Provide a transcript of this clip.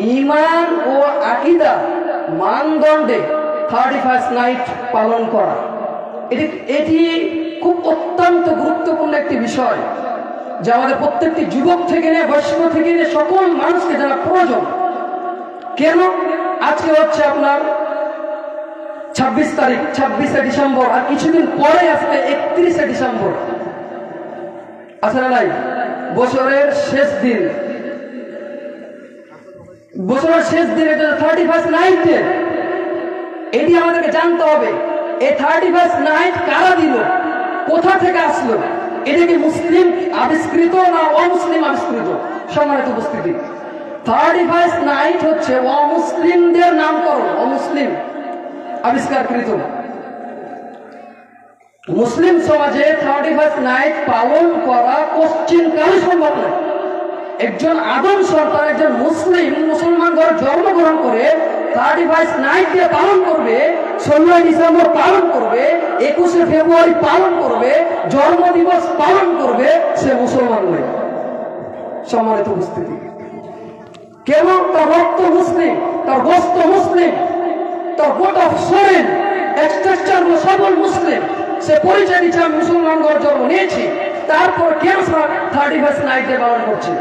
ঈমান ও আকীদা মানদণ্ডে 31st night পালন করা, এটি খুব অত্যন্ত গুরুত্বপূর্ণ একটি বিষয়, যা আমাদের প্রত্যেকটি যুবক থেকে নিয়ে বয়স্ক থেকে নিয়ে সকল মানুষকে জানা প্রয়োজন। কেন? আজকে হচ্ছে আপনার 26 তারিখ, 26শে ডিসেম্বর, আর কিছুদিন পরে আসবে 31শে ডিসেম্বর। আছে না নাই? বছরের শেষ দিন, বছরের শেষ দিনে 31st নাইটে এটি আমাদেরকে জানতে হবে। এই 31st নাইট কারা দিল, কোথা থেকে আসলো? এটা কি মুসলিম আবিষ্কৃত না অমুসলিম আবিষ্কৃত? সম্মানিত উপস্থিতি, 31st নাইট হচ্ছে অমুসলিমদের নামকরণ, অমুসলিম আবিষ্কারকৃত। মুসলিম সমাজে 31st নাইট পালন করা কোশ্চিনকালে সম্ভব নয়। একজন আদম সন্তান, একজন মুসলমান ঘরে জন্মগ্রহণ করে 31st নাইট দিয়ে পালন করবে, 16ই ডিসেম্বর পালন করবে, 21শে ফেব্রুয়ারি পালন করবে, জন্মদিবস পালন করবে, সে মুসলমান নয়। সম্মানিত উপস্থিতি, কেন? তার রক্ত মুসলিম, তার গোস্ত মুসলিম, তার গোটা শরীর এক্সট্রাকচার সবল মুসলিম। সে পরিচয় দিচ্ছে আমি মুসলমান ঘরে জন্ম নিয়েছি, তারপর কেন 31st নাইট দিয়ে পালন করছে?